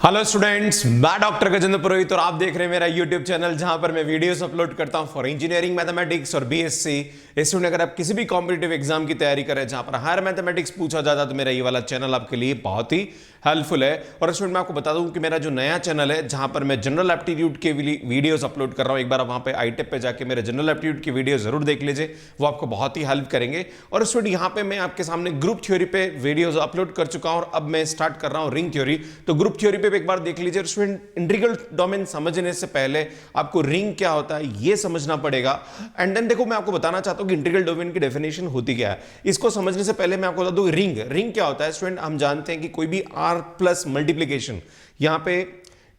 Hello students, मैं doctor Gajendra पुरोहित और आप देख रहे हैं मेरा यूट्यूब चैनल जहां पर मैं वीडियोस अपलोड करता हूं फॉर इंजीनियरिंग मैथमेटिक्स और बीएससी स्टूडेंट। अगर आप किसी भी कॉम्पिटिटिव एग्जाम की तैयारी करें जहां पर हायर मैथमेटिक्स पूछा जाता है तो मेरा ये वाला चैनल आपके लिए बहुत ही हेल्पफुल है। और स्टूडेंट मैं आपको बता दूं कि मेरा जो नया चैनल है जहां पर मैं जनरल एप्टीट्यूड के वीडियोस अपलोड कर रहा हूं, एक बार आप वहां पे आईटेप पे जाके मेरे जनरल एप्टीट्यूड की वीडियो जरूर देख लीजिए, वो आपको बहुत ही हेल्प करेंगे। और स्टूडेंट यहाँ पे मैं आपके सामने ग्रुप थ्योरी पे वीडियोस अपलोड कर चुका हूं और अब मैं स्टार्ट कर रहा हूं रिंग थ्योरी। तो ग्रुप थ्योरी पे एक बार देख लीजिए। स्टूडेंट इंटीग्रल डोमेन समझने से पहले आपको रिंग क्या होता है ये समझना पड़ेगा। एंड देन देखो मैं आपको बताना चाहता हूं कि इंटीग्रल डोमेन की डेफिनेशन होती क्या है। इसको समझने से पहले मैं आपको बता दूं रिंग रिंग क्या होता है। स्टूडेंट हम जानते हैं कि कोई भी आर प्लस मल्टीप्लीकेशन, यहां पे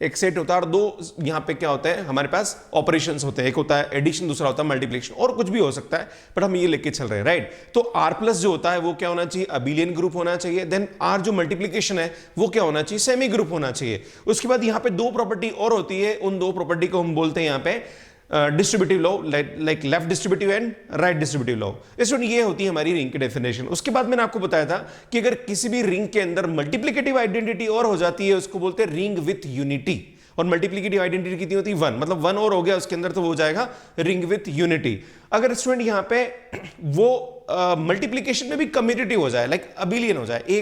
एक सेट होता है और दो यहां पे क्या होता है हमारे पास ऑपरेशंस होते हैं। एक होता है एडिशन, दूसरा होता है मल्टीप्लिकेशन, और कुछ भी हो सकता है बट हम ये लेके चल रहे हैं, राइट। तो आर प्लस जो होता है वो क्या होना चाहिए, अबिलियन ग्रुप होना चाहिए। देन आर जो मल्टीप्लिकेशन है वो क्या होना चाहिए, सेमी ग्रुप होना चाहिए। उसके बाद यहां पे दो प्रॉपर्टी और होती है, उन दो प्रॉपर्टी को हम बोलते हैं यहां पे distributive law, like left distributive and right distributive law. Student ये होती है हमारी रिंग की डेफिनेशन। उसके बाद मैंने आपको बताया था कि अगर किसी भी रिंग के अंदर मल्टीप्लिकेटिव आइडेंटिटी और हो जाती है उसको बोलते हैं रिंग विथ यूनिटी। और मल्टीप्लिकेटिव आइडेंटिटी कितनी होती है, वन, मतलब वन और हो गया उसके अंदर तो वो हो जाएगा रिंग विथ यूनिटी। अगर स्टूडेंट यहां पे वो मल्टीप्लिकेशन में भी कम्यूटेटिव हो जाए, लाइक अबिलियन हो जाए, A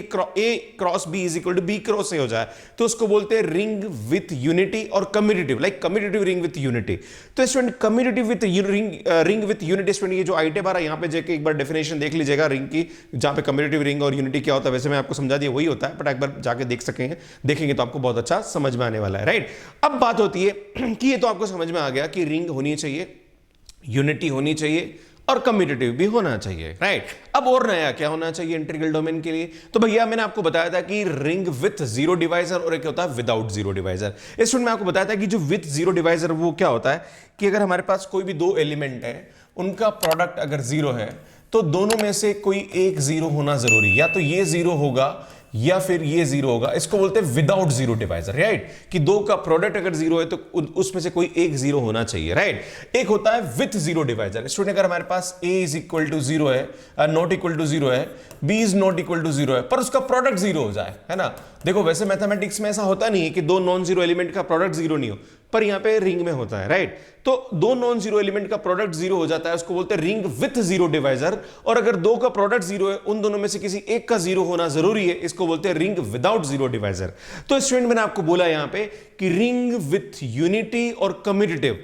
cross B is equal to B cross A हो जाए, तो उसको बोलते हैं रिंग विथ यूनिटी और commutative, like commutative ring with unity. तो student commutative with ring with unity, student ये जो आइटेम आ रहा है यहां पे जाके एक बार डेफिनेशन देख लीजिएगा रिंग की, जहां पे कम्यूटेटिव रिंग और यूनिटी क्या होता है। वैसे मैं आपको समझा दिया वही होता है, बट एक बार जाके देखेंगे तो आपको बहुत अच्छा समझ में आने वाला है, राइट। अब बात होती है कि ये तो आपको समझ में आ गया कि रिंग होनी चाहिए, यूनिटी होनी चाहिए और कम्यूटेटिव भी होना चाहिए, राइट। अब और नया क्या होना चाहिए इंटीग्रल डोमेन के लिए, तो भैया मैंने आपको बताया था कि रिंग विथ जीरो डिवाइजर और एक होता है विदाउट जीरो डिवाइजर। इस में आपको बताया था कि जो विथ जीरो डिवाइजर वो क्या होता है कि अगर हमारे पास कोई भी दो एलिमेंट है, उनका प्रोडक्ट अगर जीरो है तो दोनों में से कोई एक जीरो होना जरूरी, या तो ये जीरो होगा या फिर ये जीरो होगा। इसको बोलते हैं विदाउट जीरो डिवाइजर, राइट। कि दो का प्रोडक्ट अगर जीरो है तो उसमें से कोई एक जीरो होना चाहिए, राइट। एक होता है विथ जीरो डिवाइजर। स्टूडेंट अगर हमारे पास a is equal to zero है, नॉट इक्वल टू जीरो है, b is not equal to zero है, पर उसका प्रोडक्ट जीरो हो जाए, है ना। देखो वैसे मैथमेटिक्स में ऐसा होता नहीं है कि दो नॉन जीरो एलिमेंट का प्रोडक्ट जीरो नहीं हो, पर यहां पे रिंग में होता है, राइट। तो दो नॉन जीरो एलिमेंट का प्रोडक्ट जीरो हो जाता है, उसको बोलते हैं रिंग विथ जीरो डिवाइजर। और अगर दो का प्रोडक्ट जीरो है, उन दोनों में से किसी एक का जीरो होना जरूरी है, इसको बोलते हैं रिंग विदाउट जीरो डिवाइजर। तो स्टूडेंट मैंने आपको बोला यहां पे कि रिंग विथ यूनिटी और कम्यूटेटिव,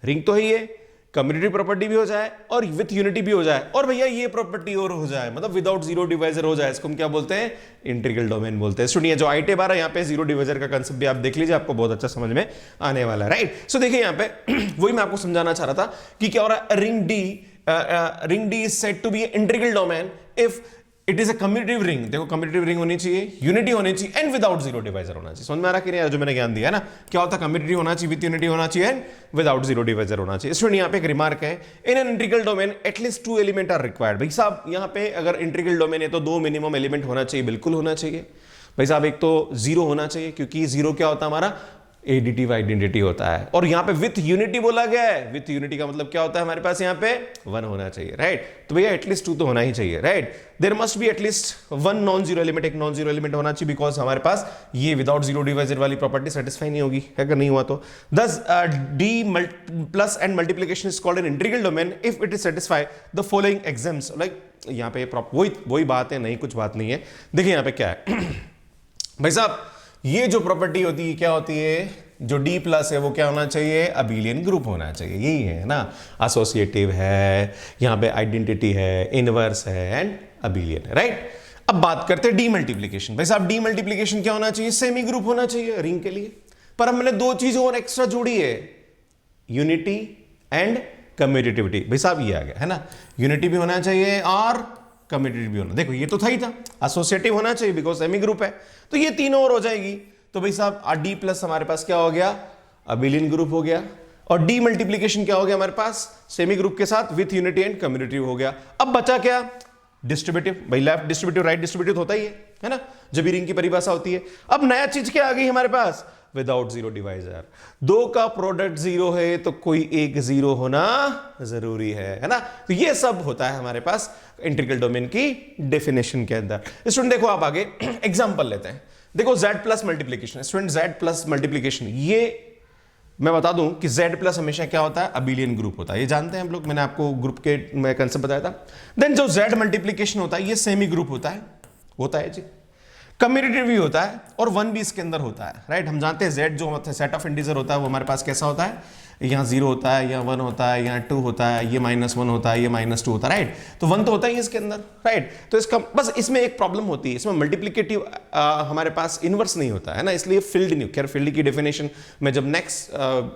रिंग तो है ये, कम्यूटेटिव प्रॉपर्टी भी हो जाए और विथ यूनिटी भी हो जाए, और भैया ये प्रॉपर्टी और हो जाए, मतलब विदाउट जीरो डिवाइजर हो जाए, इसको हम क्या बोलते हैं, इंटीग्रल डोमेन बोलते हैं। स्टूडेंट जो आईटे बार है यहाँ पे जीरो डिवाइजर का कंसेप्ट भी आप देख लीजिए, आपको बहुत अच्छा समझ में आने वाला है, राइट। सो देखिए यहाँ पे वही मैं आपको समझाना चाह रहा था कि क्या हो रहा है। Ring D is said to be integral domain if it is a commutative ring. देखो कम्यूटेटिव रिंग होनी चाहिए, यूनिटी होनी चाहिए एंड विदाउट जीरो डिवाइजर होना चाहिए। समझ में आ रहा कि नहीं, जो मैंने ज्ञान दिया है ना, क्या होता है कम्यूटेटिव होना चाहिए, विद यूनिटी होना चाहिए एंड विदाउट जीरो डिवाइजर होना चाहिए। स्टूडेंट यहाँ पे एक रिमार्क है, in an integral domain at least two element are required. भाई साहब यहाँ पे अगर इंटीग्रल डोमेन है तो दो मिनिमम एलिमेंट होना चाहिए, बिल्कुल होना चाहिए भाई साहब। एक तो जीरो होना चाहिए, क्योंकि जीरो क्या होता है हमारा एडिटिव आइडेंटिटी होता है, और यहां पे विथ यूनिटी बोला गया है। विथ यूनिटी का मतलब क्या होता है हमारे पास यहाँ पे वन होना चाहिए, राइट। तो भैया एटलीस्ट टू तो होना ही चाहिए, right. There must be at least one non zero element, एक नॉन जीरो एलिमेंट होना चाहिए, बिकॉज हमारे पास ये विदाउट जीरो डिवाइजर वाली प्रॉपर्टी सेटिस्फाई नहीं होगी अगर नहीं हुआ तो। Thus D plus and multiplication is called an integral domain if it is satisfy the following exams. Like यहाँ पे वही बात है, नहीं कुछ बात नहीं है। देखिए यहाँ पे क्या है भाई साहब, ये जो प्रॉपर्टी होती है क्या होती है, जो D प्लस है वो क्या होना चाहिए, अबिलियन ग्रुप होना चाहिए, यही है ना। एसोसिएटिव है, यहाँ पे आइडेंटिटी है, इनवर्स है एंड अबिलियन है, राइट। अब बात करते हैं डी मल्टीप्लीकेशन। भाई साहब डी मल्टीप्लीकेशन क्या होना चाहिए, सेमी ग्रुप होना चाहिए रिंग के लिए, पर हमने दो चीजें और एक्स्ट्रा जोड़ी है, यूनिटी एंड कम्यूटेटिविटी। भाई साहब ये आ गया है ना, यूनिटी भी होना चाहिए और कम्यूटेटिव भी होना। देखो ये तो था ही था, एसोसिएटिव होना चाहिए बिकॉज सेमी ग्रुप है, तो ये तीनों और हो जाएगी। तो भाई साहब डी प्लस हमारे पास क्या हो गया, अबिलियन ग्रुप हो गया, और डी मल्टीप्लीकेशन क्या हो गया हमारे पास, सेमी ग्रुप के साथ विथ यूनिटी एंड कम्यूटेटिव हो गया। अब बचा क्या, डिस्ट्रीब्यूटिव। भाई लेफ्ट डिस्ट्रीब्यूटिव राइट डिस्ट्रीब्यूटिव होता ही है ना, जब रिंग की परिभाषा होती है। अब नया चीज क्या आ गई हमारे पास, विदाउट जीरो डिवाइजर। दो का प्रोडक्ट जीरो है तो कोई एक जीरो होना जरूरी है ना। तो ये सब होता है हमारे पास इंटीग्रल डोमेन की डेफिनेशन के अंदर। स्टूडेंट देखो आप आगे एग्जांपल लेते हैं। देखो z plus multiplication, student z plus multiplication, ये मैं बता दूं कि z प्लस हमेशा क्या होता है, अबिलियन ग्रुप होता है, ये जानते हैं हम लोग, मैंने आपको ग्रुप के मैं कंसेप्ट बताया था। देन जो z मल्टीप्लीकेशन होता है ये सेमी ग्रुप होता है जी, कम्यूटेटिव भी होता है और वन भी इसके अंदर होता है, राइट। हम जानते हैं z जो सेट ऑफ इंटीजर होता है वो हमारे पास कैसा होता है, यहाँ 0 होता है, यहाँ 1 होता है, यहाँ 2 होता है, ये -1 होता है, ये -2 होता है, राइट। तो 1 तो होता ही है इसके अंदर, राइट। तो इसका बस इसमें एक प्रॉब्लम होती है, इसमें मल्टीप्लिकेटिव हमारे पास इनवर्स नहीं होता है ना, इसलिए फील्ड नहीं। खैर फील्ड की डेफिनेशन मैं जब नेक्स्ट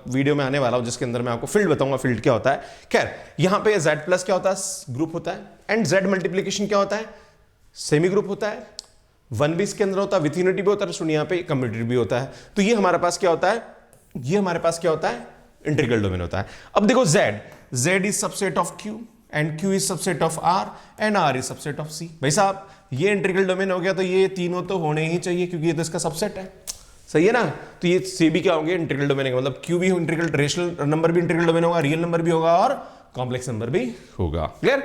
वीडियो में आने वाला हूँ जिसके अंदर मैं आपको फील्ड बताऊंगा फील्ड क्या होता है। खैर यहाँ पे z प्लस क्या होता है, ग्रुप होता है, एंड z मल्टीप्लीकेशन क्या होता है, सेमी ग्रुप होता है, वन भी इसके अंदर होता है, विथ यूनिटी भी होता है, सुनिए यहाँ पे कम्यूटेटिव भी होता है। तो ये हमारे पास क्या होता है, ये हमारे पास क्या होता है, इंटीग्रल डोमेन होता है। अब देखो z is subset of q and q is subset of r and r is subset of c। भाई साहब ये इंटीग्रल डोमेन हो गया तो ये तीनों तो होने ही चाहिए क्योंकि ये तो इसका सबसेट है, सही है ना। तो ये c भी क्या होंगे, इंटीग्रल डोमेन का मतलब q भी इंटीग्रल, रेशनल नंबर भी इंटीग्रल डोमेन होगा, रियल नंबर भी होगा और कॉम्प्लेक्स नंबर भी होगा। क्लियर।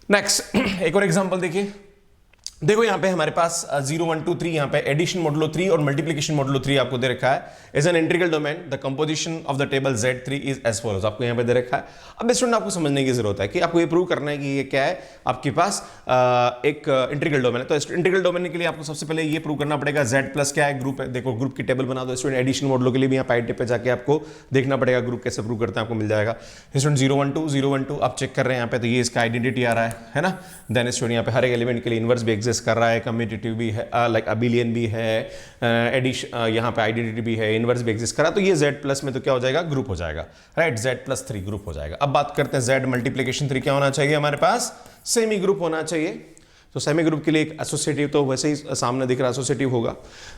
नेक्स्ट एक और एग्जांपल देखिए। देखो यहाँ पे हमारे पास 0 1 2 3 यहाँ पे एडिशन मॉडुलो 3 और मल्टीप्लिकेशन मॉडुलो 3 आपको दे रखा है as an integral domain. The composition of the table Z3 is as follows, आपको यहाँ पे दे रखा है। अब स्टूडेंट आपको समझने की जरूरत है कि आपको ये प्रूव करना है कि ये क्या है, आपके पास एक इंटीग्रल डोमेन है। तो इंटीग्रल डोमेन के लिए आपको सबसे पहले ये प्रूव करना पड़ेगा Z प्लस क्या है, ग्रुप है। देखो ग्रुप की टेबल बना दो स्टूडेंट। एडिशन मॉडुलो के लिए भी यहाँ पाई टेप पे जाके आपको देखना पड़ेगा ग्रुप कैसे प्रूव करते हैं, आपको मिल जाएगा। स्टूडेंट 0 1 2 आप चेक कर रहे हैं यहाँ पे, तो ये इसका आइडेंटिटी आ रहा है ना। देन स्टूडेंट यहाँ पे हर एक एलिमेंट के लिए इनवर्स भी एग्जिस्ट कर रहा है, कम्यूटेटिव भी है, लाइक अबिलियन भी है, एडिशन यहाँ पे आइडेंटिटी भी है, इनवर्स भी एग्जिस्ट करा। तो ये Z प्लस में तो क्या हो जाएगा, ग्रुप हो जाएगा, राइट। Z प्लस 3 ग्रुप हो जाएगा। अब बात करते हैं Z मल्टीप्लिकेशन 3 क्या होना चाहिए, हमारे पास सेमी ग्रुप होना चाहिए। तो सेमी ग्रुप के लिए एक एसोसिएटिव तो वैसे ही सामने दिख रहा एसोसिएटिव होगा।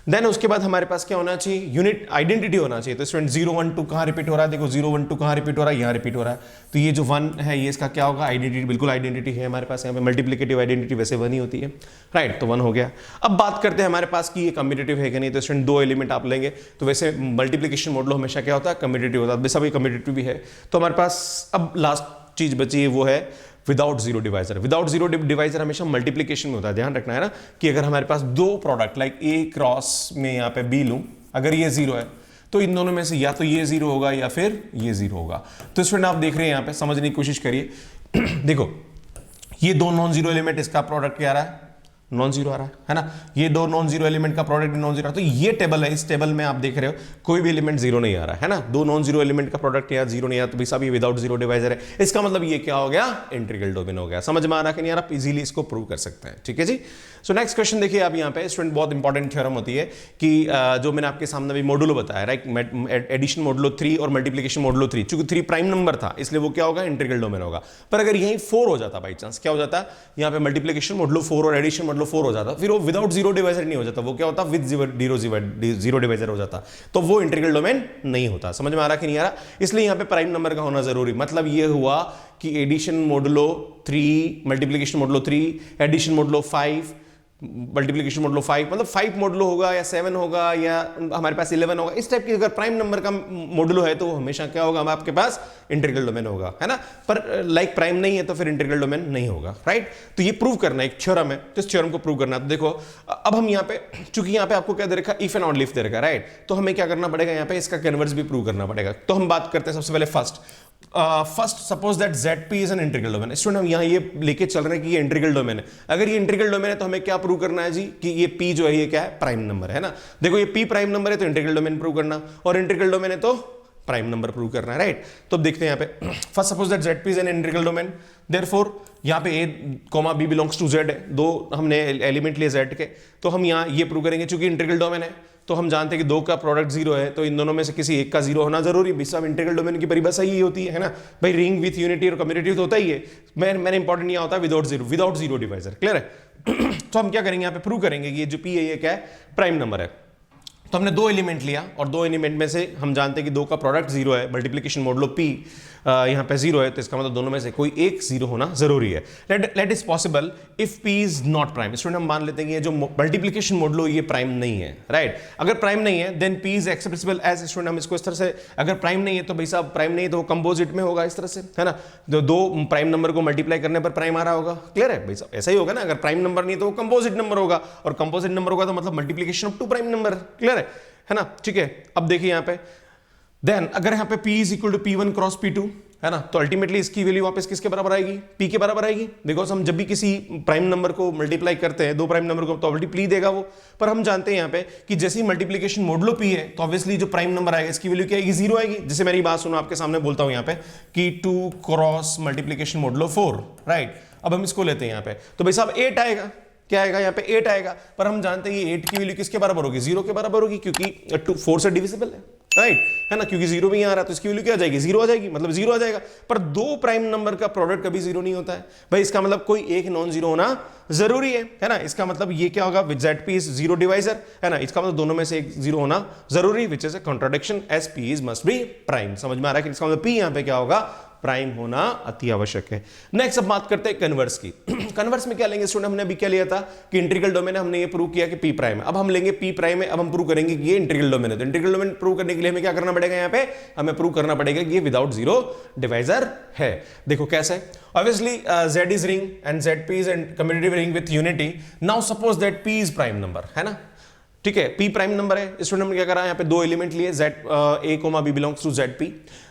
देन उसके बाद हमारे पास क्या होना चाहिए, यूनिट आइडेंटिटी होना चाहिए। तो स्टूडेंट 0 1 2 कहाँ रिपीट हो रहा है, देखो 0 1 2 कहाँ रिपीट हो रहा है, यहाँ रिपीट हो रहा है। तो ये जो 1 है ये इसका क्या होगा, आइडेंटिटी, बिल्कुल आइडेंटिटी है हमारे पास। यहाँ पे मल्टीप्लिकेटिव आइडेंटिटी वैसे 1 ही होती है, राइट। तो 1 हो गया। अब बात करते हैं हमारे पास कि ये कम्यूटेटिव है कि नहीं। तो स्टूडेंट 2 एलिमेंट आप लेंगे तो वैसे मल्टीप्लिकेशन मॉडुलो हमेशा क्या होता है, कम्यूटेटिव होता है, वैसा भी कम्यूटेटिव भी है। तो हमारे पास अब लास्ट चीज बची है वो है without zero divisor. Without zero divisor हमेशा मल्टीप्लिकेशन में होता है, ध्यान रखना है ना कि अगर हमारे पास दो प्रोडक्ट लाइक ए क्रॉस में यहाँ पे बी लूं, अगर ये 0 है तो इन दोनों में से या तो ये 0 होगा या फिर ये 0 होगा। तो स्टूडेंट आप देख रहे हैं यहाँ पे, समझने की कोशिश करिए। देखो ये दो नॉन जीरो एलिमेंट, इसका प्रोडक्ट क्या आ रहा है, नॉन जीरो आ रहा है ना। ये दो नॉन जीरो एलिमेंट का प्रोडक्ट नॉन जीरो। तो ये टेबल है, इस टेबल में आप देख रहे हो कोई भी एलिमेंट जीरो नहीं आ रहा है ना। दो नॉन जीरो एलिमेंट का प्रोडक्ट यहाँ जीरो नहीं आ रहा, तो भी सब ये विदाउट जीरो डिवाइजर है। इसका मतलब ये क्या हो गया, इंटीग्रल डोमेन हो गया। समझ में आ रहा है कि नहीं आ रहा, आप इजीली इसको प्रूव कर सकते हैं, ठीक है जी। सो नेक्स्ट क्वेश्चन देखिए आप यहाँ पे। स्टूडेंट बहुत इंपॉर्टेंट थ्योरम होती है कि जो मैंने आपके सामने भी मॉडुलो बताया, राइट। एडिशन मॉडुलो 3 और मल्टीप्लिकेशन मॉडुलो 3, चूंकि 3 प्राइम नंबर था इसलिए वो क्या होगा, इंटीग्रल डोमेन होगा। पर अगर यहीं 4 हो जाता बाई चांस, क्या हो जाता, यहाँ पे मल्टीप्लिकेशन मॉडुलो 4 और एडिशन मॉडुलो 4 हो जाता, फिर वो विदाउट जीरो डिवाइजर नहीं हो जाता, वो क्या होता, विद जीरो डिवाइजर हो जाता, तो वो इंटीग्रल डोमेन नहीं होता। समझ में आ रहा कि नहीं आ रहा। इसलिए यहाँ पे प्राइम नंबर का होना जरूरी। मतलब ये हुआ कि addition modulo 3, multiplication modulo 3, addition modulo 5, multiplication modulo 5, मतलब 5 मॉडुलो होगा या 7 होगा या हमारे पास 11 होगा। इस टाइप की अगर प्राइम नंबर का मॉडुलो है तो वो हमेशा क्या होगा, आपके पास इंटीग्रल डोमेन होगा, है ना। पर लाइक प्राइम नहीं है तो फिर इंटीग्रल डोमेन नहीं होगा, राइट। तो ये प्रूव करना एक थ्योरम है, तो इस थ्योरम को प्रूव करना। तो देखो अब हम यहाँ पे, चूंकि यहाँ पे आपको क्या दे रखा, if and only if they रखा, राइट। तो हमें क्या करना पड़ेगा, यहाँ पे इसका कन्वर्स भी प्रूव करना पड़ेगा। तो हम बात करते हैं सबसे पहले first suppose that ZP is an integral domain. Student हम यहाँ ये लेके चल रहे हैं कि ये इंटीग्रल डोमेन है। अगर ये इंटीग्रल डोमेन है तो हमें क्या प्रूव करना है जी, कि ये P जो है ये क्या है, प्राइम नंबर है ना। देखो ये P प्राइम नंबर है तो इंटीग्रल डोमेन प्रूव करना, और इंटीग्रल डोमेन है तो प्राइम नंबर प्रूव करना है, राइट। तो अब देखते हैं यहाँ पे, first suppose that ZP is an integral domain, therefore यहाँ पे A, B belongs to Z है, दो हमने एलिमेंट लिए Z के, तो हम यहाँ ये प्रूव करेंगे चूंकि इंटीग्रल डोमेन है तो हम जानते हैं कि 2 का प्रोडक्ट 0 है, तो इन दोनों में से किसी एक का 0 होना जरूरी। सब इंटीग्रल डोमेन की परिभाषा ही होती है ना भाई, रिंग विथ यूनिटी और कम्यूटेटिव तो होता ही है। मैंने इंपॉर्टेंट यहाँ होता है विदाउट जीरो डिवाइजर, क्लियर है। तो हम क्या करेंगे यहाँ पे, प्रूव करेंगे कि ये जो P है ये क्या है, प्राइम नंबर है। तो हमने दो एलिमेंट लिया और दो एलिमेंट में से हम जानते हैं कि दो का प्रोडक्ट जीरो है, मल्टीप्लीकेशन मोडुलो पी यहाँ पे जीरो है, तो इसका मतलब दोनों में से कोई एक जीरो होना जरूरी है। Let is possible if P is not prime. Student हम मान लेते हैं कि ये जो मल्टीप्लीकेशन मोडुलो ये प्राइम नहीं है, राइट। अगर प्राइम नहीं है then P is acceptable as. Student हम इसको इस तरह से, अगर प्राइम नहीं है तो भाई साहब प्राइम नहीं है तो वो कंपोजिट में होगा इस तरह से, है ना। दो प्राइम नंबर को मल्टीप्लाई करने पर प्राइम आ रहा होगा, क्लियर है भाई साहब, ऐसा ही होगा ना। अगर प्राइम नंबर नहीं तो वो कंपोजिट नंबर होगा, और कंपोजिट नंबर होगा तो मतलब multiplication of two prime number, clear है ना। ठीक है, अब देखिए यहाँ पे देन अगर यहाँ पे p is equal to p1 cross p2 है ना, तो अल्टीमेटली इसकी वैल्यू वापस किसके बराबर आएगी, p के बराबर आएगी। देखो हम जब भी किसी प्राइम नंबर को मल्टीप्लाई करते हैं, दो प्राइम नंबर को, तो ऑब्वियसली देगा वो। पर हम जानते हैं यहाँ पे कि जैसे ही मल्टीप्लीकेशन मोडुलो p है तो ऑब्वियसली जो प्राइम नंबर आएगा इसकी वैल्यू क्या आएगी, जीरो आएगी। जैसे मेरी बात सुनो, आपके सामने बोलता हूं यहाँ पे कि 2 क्रॉस मल्टीप्लीकेशन मोडुलो 4, राइट। अब हम इसको लेते हैं यहाँ पे, तो भाई साहब 8 आएगा, क्या आएगा यहाँ पे 8 आएगा। पर हम जानते हैं ये 8 की वैल्यू किसके बराबर होगी, जीरो के बराबर होगी, क्योंकि 4 से डिविजिबल है, राइट, है ना। क्योंकि जीरो भी यहाँ आ रहा है तो इसकी वैल्यू क्या आ जाएगी, जीरो आ जाएगी, मतलब जीरो आ जाएगा। पर दो प्राइम नंबर का प्रोडक्ट कभी जीरो नहीं होता है भाई, इसका मतलब कोई एक नॉन जीरो होना जरूरी है ना। इसका मतलब ये क्या होगा, Z P is zero divisor, है ना। इसका मतलब दोनों में से एक जीरो होना जरूरी, which is a contradiction, as P is must be prime. समझ में आ रहा है कि इसका मतलब पी यहाँ पे क्या होगा, प्राइम होना अति आवश्यक है। नेक्स्ट अब बात करते हैं कन्वर्स की। कन्वर्स में क्या लेंगे स्टूडेंट, हमने अभी क्या लिया था कि इंटीग्रल डोमेन है, हमने ये प्रूव किया कि पी प्राइम है। अब हम लेंगे पी प्राइम है, अब हम प्रूव करेंगे कि ये इंटीग्रल डोमेन है। तो इंटीग्रल डोमेन प्रूव करने के लिए हमें क्या करना पड़ेगा, यहाँ पे हमें प्रूव करना पड़ेगा कि ये विदाउट जीरो डिवाइजर है। देखो कैसे, obviously z is ring and zp is and commutative ring with unity. Now suppose that p is prime number, है ना, ठीक है, p प्राइम नंबर है। स्टूडेंट हमने क्या करा, यहाँ पे दो एलिमेंट लिए, z a comma b belongs to zp।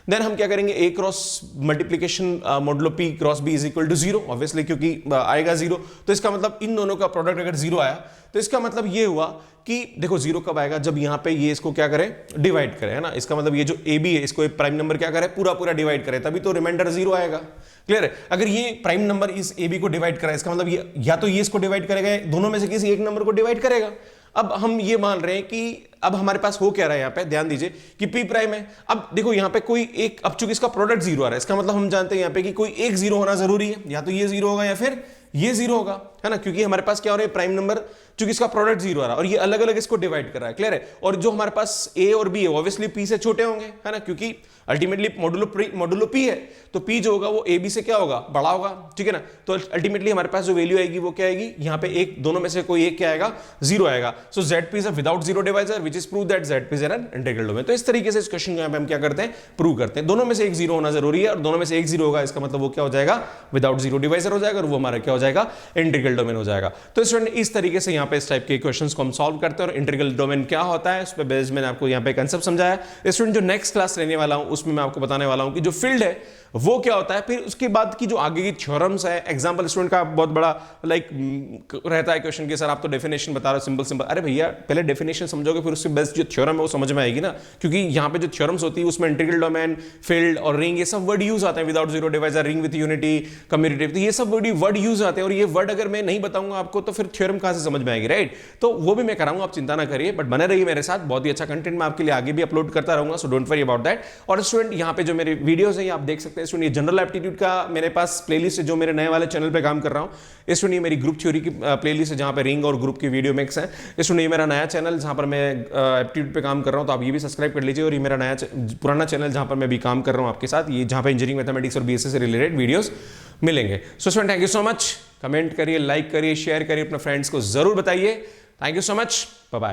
Then हम क्या करेंगे, a cross multiplication modulo p cross b is equal to zero, obviously क्योंकि आएगा जीरो। तो इसका मतलब इन दोनों का प्रोडक्ट अगर जीरो आया तो इसका मतलब ये हुआ कि देखो जीरो कब आएगा, जब यहाँ पे ये इसको क्या करें, डिवाइड करें, है ना। इसका मतलब ये जो ab है इसको एक प्राइम नंबर क्या करे, पूरा पूरा डिवाइड करे, तभी तो रिमाइंडर जीरो आएगा, क्लियर है। अगर ये प्राइम नंबर इस ab को डिवाइड करा, इसका मतलब ये या तो ये इसको डिवाइड करेगा, दोनों में से किसी एक नंबर को डिवाइड करेगा। अब हम ये मान रहे हैं कि अब हमारे पास हो क्या रहा है, यहाँ पे ध्यान दीजिए कि p प्राइम है। अब देखो यहाँ पे कोई एक, अब चूंकि इसका प्रोडक्ट जीरो आ रहा है, इसका मतलब हम जानते हैं यहाँ पे कि कोई एक जीरो होना जरूरी है, या तो ये जीरो होगा या फिर ये जीरो होगा, है ना। क्योंकि हमारे पास क्या हो रहा है, प्राइम नंबर, चूंकि इसका प्रोडक्ट जीरो आ रहा है और ये अलग अलग इसको डिवाइड कर रहा है, क्लियर है। और जो हमारे पास a और b है ऑब्वियसली p से छोटे होंगे, है ना, क्योंकि अल्टीमेटली मोडुलो p है, तो p जो होगा वो a b से क्या होगा, बड़ा होगा, ठीक है ना। तो अल्टीमेटली हमारे पास जो वैल्यू आएगी वो क्या आएगी, यहाँ पे एक, दोनों में से कोई एक क्या आएगा, जीरो आएगा। सो zp is a without zero divisor which is prove that zp is an integral domain. तो इस तरीके से इस क्वेश्चन को यहाँ पे हम क्या करते हैं, प्रूव करते हैं। दोनों में से एक जीरो होना जरूरी है और दोनों में से एक जीरो होगा, इसका मतलब वो क्या हो जाएगा, विदाउट जीरो डिवाइजर हो जाएगा और वो हमारा क्या हो जाएगा, इंटीग्रल डोमेन हो जाएगा। तो स्टूडेंट इस तरीके से यहाँ पे इस टाइप के क्वेश्चंस को हम सॉल्व करते हैं और इंटीग्रल डोमेन क्या होता है उस पे बेस्ड मैंने आपको यहाँ पे कंसेप्ट समझाया। स्टूडेंट जो नेक्स्ट क्लास लेने वाला हूँ उसमें मैं आपको बताने वाला हूँ कि जो फील्ड है वो क्या होता है, फिर उसके बाद की जो आगे की थ्योरम्स है। एग्जांपल स्टूडेंट का बहुत बड़ा रहता है क्वेश्चन के, सर आप तो डेफिनेशन बता रहे हो सिंपल सिंपल। अरे भैया पहले डेफिनेशन समझोगे फिर उससे बेस्ट जो थ्योरम है वो समझ में आएगी ना, क्योंकि यहाँ पे जो थ्योरम्स होती है उसमें इंटीग्रल डोमेन, फील्ड और रिंग ये सब वर्ड यूज आते हैं, without zero divisor, ring with unity, commutative, तो ये सब वर्ड यूज आते हैं। और ये वर्ड अगर मैं नहीं बताऊंगा आपको तो फिर थ्योरम कहां से समझ में आएगी, राइट। तो वो भी मैं कराऊंगा, आप चिंता ना करिए, बट बने रहिए मेरे साथ, बहुत ही अच्छा कंटेंट मैं आपके लिए आगे भी अपलोड करता रहूंगा, so don't worry about that. और स्टूडेंट यहाँ पे जो मेरे वीडियोस है आप देख सकते हैं स्टूडेंट, ये जनरल एप्टीट्यूड का मेरे पास प्लेलिस्ट है जो मेरे नए वाले चैनल पे काम कर रहा हूँ। स्टूडेंट ये मेरी ग्रुप थ्योरी की प्लेलिस्ट है जहाँ पे रिंग और ग्रुप की वीडियो मिक्स है। स्टूडेंट ये मेरा नया चैनल जहाँ पर मैं एप्टीट्यूड पे काम कर रहा हूँ, तो आप ये भी सब्सक्राइब कर लीजिए। और ये मेरा नया पुराना चैनल जहाँ पर मैं भी काम कर रहा हूँ आपके साथ, ये जहाँ पे इंजीनियरिंग मैथमेटिक्स और बीएससी से रिलेटेड वीडियोस मिलेंगे। So student thank you so much, comment करिए, लाइक करिए, शेयर करिए, अपने फ्रेंड्स को जरूर बताइए। Thank you so much, bye bye.